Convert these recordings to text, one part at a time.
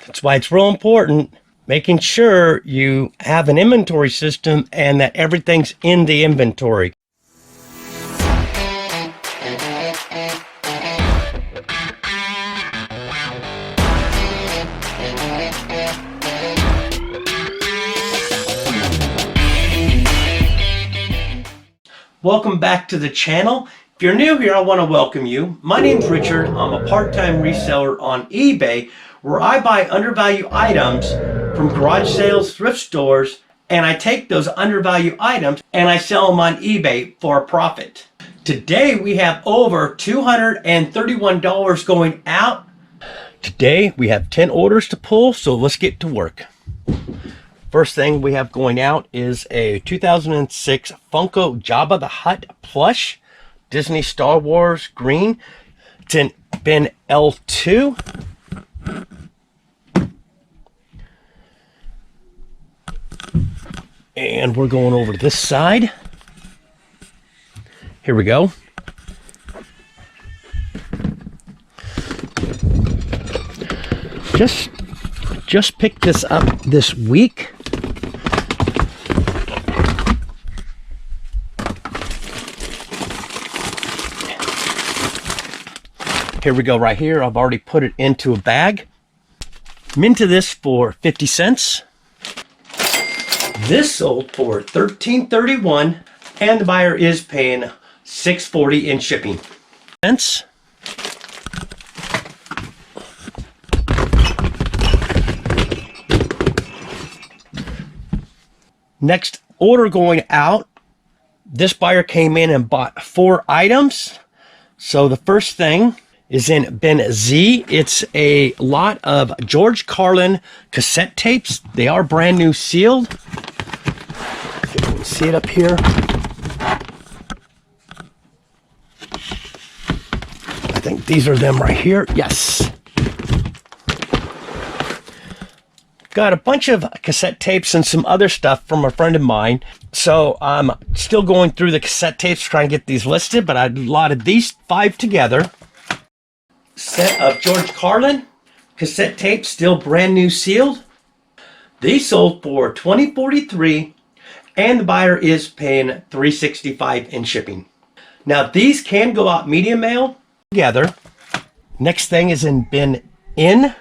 That's why it's real important making sure you have an inventory system and that everything's in the inventory. Welcome back to the channel. If you're new here, I want to welcome you. My name's Richard. I'm a part-time reseller on eBay where I buy undervalued items from garage sales, thrift stores, and I take those undervalued items and I sell them on eBay for a profit. Today we have over $231 going out. Today we have 10 orders to pull, so let's get to work. First thing we have going out is a 2006 Funko Jabba the Hutt plush, Disney Star Wars green. It's in bin L2. And we're going over to this side. Here we go. Just picked this up this week. Here we go right here. I've already put it into a bag. I'm into this for 50 cents. This sold for $13.31 and the buyer is paying $6.40 in shipping. Next order going out. This buyer came in and bought 4 items. So the first thing is in bin Z. It's a lot of George Carlin cassette tapes. They are brand new sealed. If you can see it up here. I think these are them right here. Yes. Got a bunch of cassette tapes and some other stuff from a friend of mine. So I'm still going through the cassette tapes trying to get these listed, but I allotted these 5 together. Set of George Carlin cassette tapes, still brand new sealed. These sold for $20.43 and the buyer is paying $3.65 in shipping. Now these can go out medium mail together. Next thing is in bin N.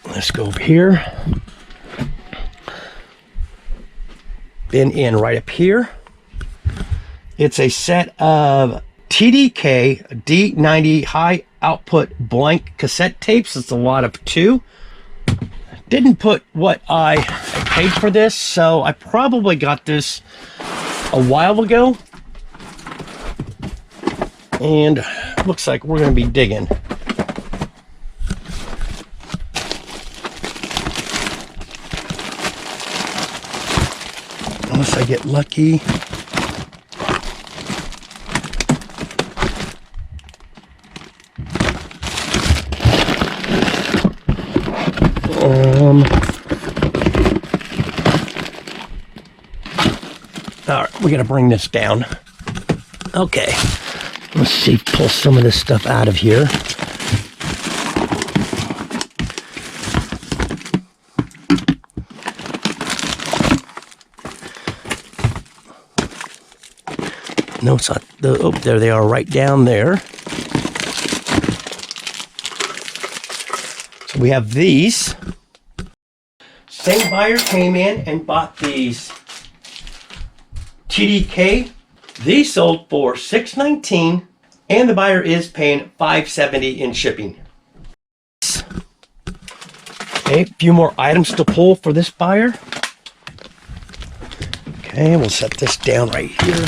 Let's go over here. Bin N right up here. It's a set of TDK D90 high output blank cassette tapes. It's a lot of 2. Didn't put what I paid for this, so I probably got this a while ago. And looks like we're going to be digging. Unless I get lucky. All right, we got to bring this down. Okay, let's see, pull some of this stuff out of here. No, it's not. Oh, there they are, right down there. So we have these. Same buyer came in and bought these TDK. These sold for $6.19 and the buyer is paying $5.70 in shipping. Okay, a few more items to pull for this buyer. Okay, we'll set this down right here.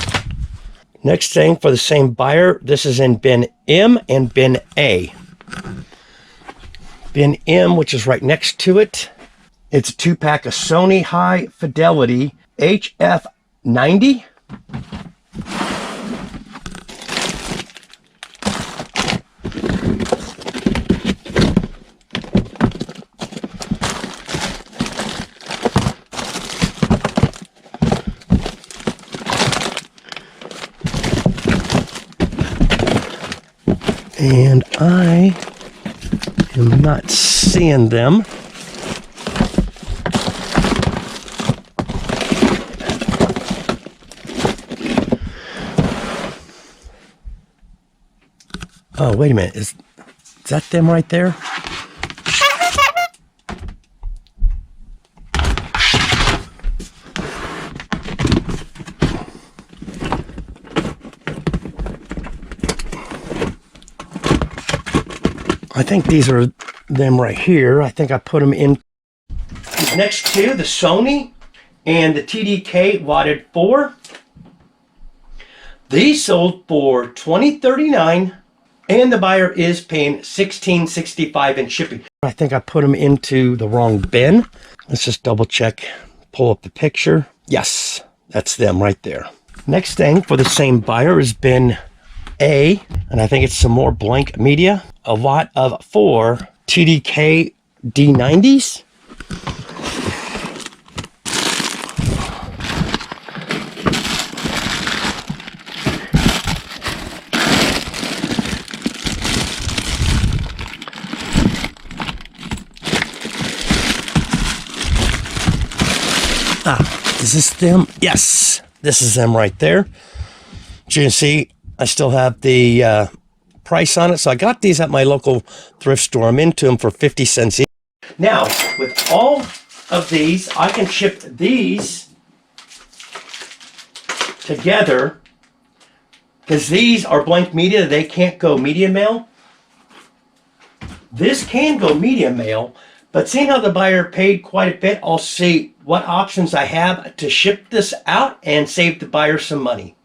Next thing for the same buyer, this is in bin M and bin A. Bin M, which is right next to it. It's a 2-pack of Sony High Fidelity HF90. And I am not seeing them. Oh, wait a minute. Is that them right there? I think these are them right here. I think I put them in. Next to the Sony and the TDK wadded 4. These sold for $20.39 and the buyer is paying $16.65 in shipping. I think I put them into the wrong bin. Let's just double check, pull up the picture. Yes, that's them right there. Next thing for the same buyer is bin A, and I think it's some more blank media. A lot of 4 TDK D90s. Is this them? Yes, this is them right there. As you can see, I still have the price on it. So I got these at my local thrift store. I'm into them for 50 cents each. Now, with all of these, I can ship these together because these are blank media. They can't go media mail. This can go media mail, but seeing how the buyer paid quite a bit, I'll see what options I have to ship this out and save the buyer some money.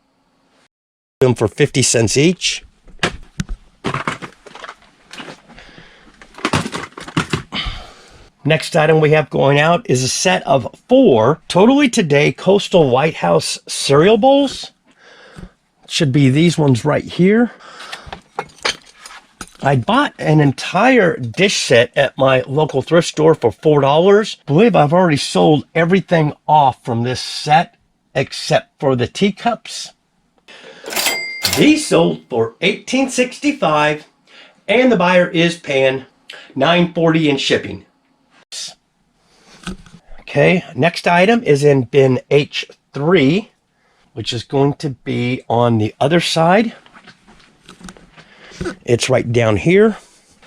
Them for 50 cents each. Next item we have going out is a set of 4 Totally Today Coastal White House cereal bowls. Should be these ones right here. I bought an entire dish set at my local thrift store for $4. I believe I've already sold everything off from this set except for the teacups. These sold for $18.65 and the buyer is paying $9.40 in shipping. Okay, next item is in bin H3, which is going to be on the other side. It's right down here.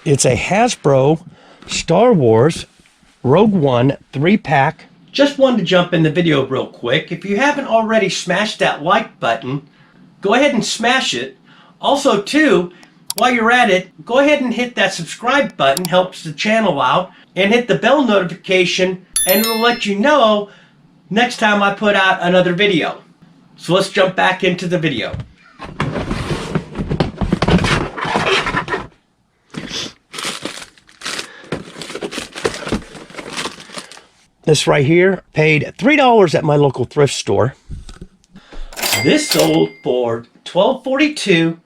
It's a Hasbro Star Wars Rogue One 3-pack. Just wanted to jump in the video real quick. If you haven't already smashed that like button, go ahead and smash it. Also, too, while you're at it, go ahead and hit that subscribe button. Helps the channel out. And hit the bell notification, and it'll let you know next time I put out another video. So let's jump back into the video. This right here paid $3 at my local thrift store. This sold for $12.42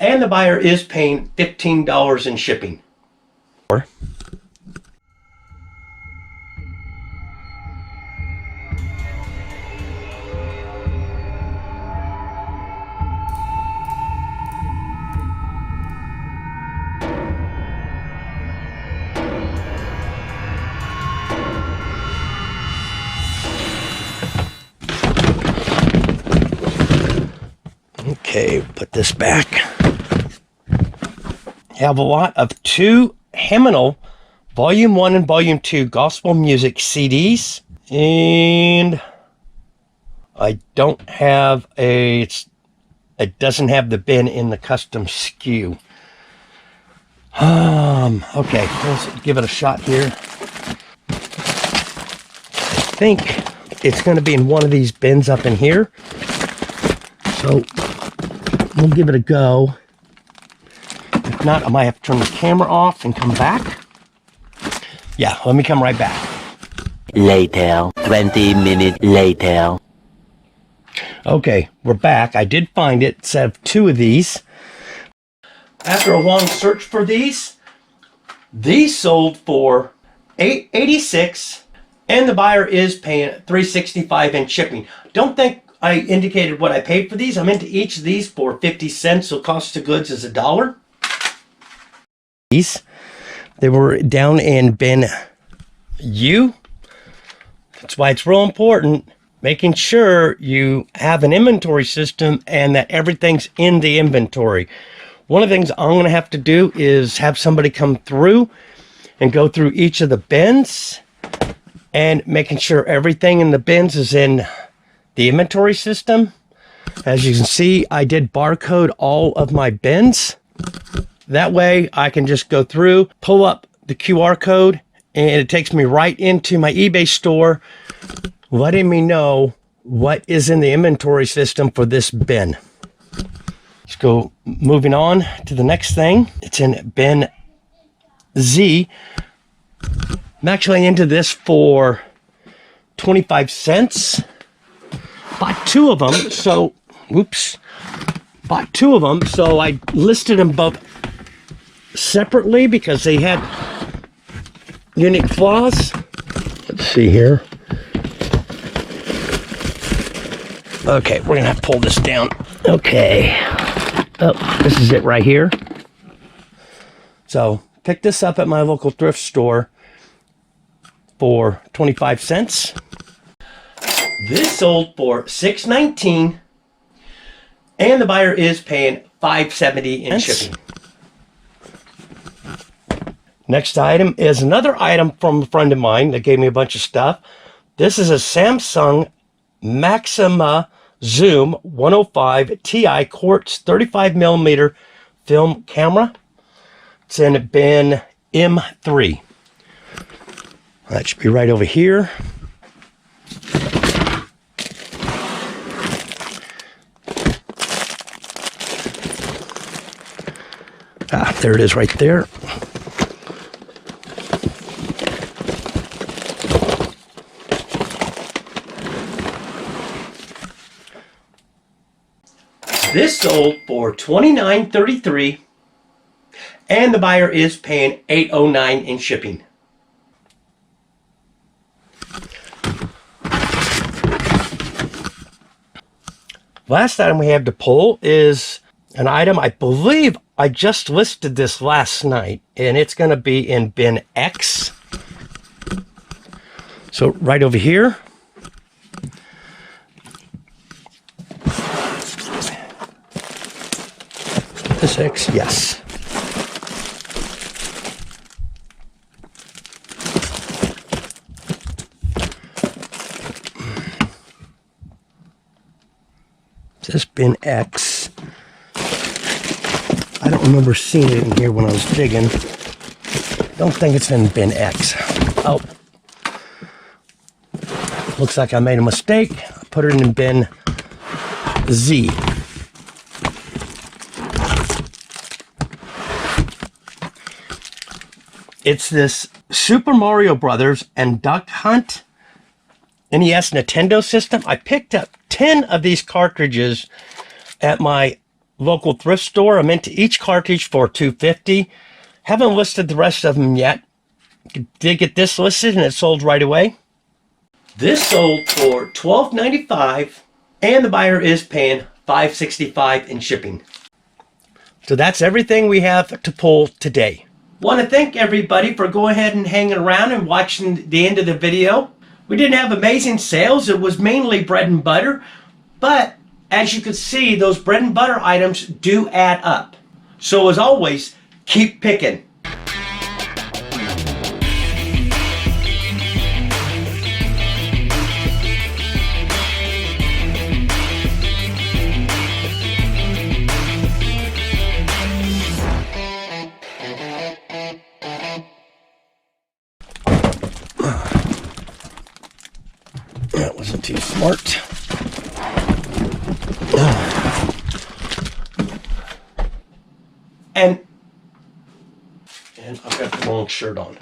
and the buyer is paying $15 in shipping. Okay, put this back. Have a lot of 2 Hymnal Volume 1 and Volume 2 gospel music CDs. And I don't have it doesn't have the bin in the custom SKU. Okay, let's give it a shot here. I think it's going to be in one of these bins up in here. So we'll give it a go. If not, I might have to turn the camera off and come back. Yeah, let me come right back. Later, 20 minutes later. Okay, we're back. I did find it. Set of 2 of these. After a long search for these sold for $8.86 and the buyer is paying $3.65 in shipping. Don't think I indicated what I paid for these. I'm into each of these for 50 cents, so cost of goods is $1. They were down in bin U. That's why it's real important making sure you have an inventory system and that everything's in the inventory. One of the things I'm going to have to do is have somebody come through and go through each of the bins and making sure everything in the bins is in the inventory system. As you can see, I did barcode all of my bins. That way I can just go through, pull up the QR code, and it takes me right into my eBay store, letting me know what is in the inventory system for this bin. Let's go moving on to the next thing. It's in bin Z. I'm actually into this for 25 cents. Bought two of them, so, bought two of them, so I listed them both separately because they had unique flaws. Let's see here. Okay, we're gonna have to pull this down. Okay. Oh, this is it right here. So, picked this up at my local thrift store for 25 cents. This sold for $6.19, and the buyer is paying $5.70 in shipping. Next item is another item from a friend of mine that gave me a bunch of stuff. This is a Samsung Maxima Zoom 105 Ti Quartz 35mm film camera. It's in bin M3. That should be right over here. There it is right there. This sold for $29.33, and the buyer is paying $8.09 in shipping. Last item we have to pull is an item, I believe I just listed this last night, and it's going to be in bin X. So right over here. This X, yes. This bin X. I don't remember seeing it in here when I was digging. Don't think it's in bin X. Oh. Looks like I made a mistake. I put it in bin Z. It's this Super Mario Brothers and Duck Hunt NES Nintendo system. I picked up 10 of these cartridges at my local thrift store. I'm into each cartridge for $2.50. Haven't listed the rest of them yet. Did get this listed and it sold right away. This sold for $12.95, and the buyer is paying $5.65 in shipping. So that's everything we have to pull today. Want to thank everybody for going ahead and hanging around and watching the end of the video. We didn't have amazing sales. It was mainly bread and butter, but as you can see, those bread and butter items do add up. So as always, keep picking. That wasn't too smart. And I've got the wrong shirt on.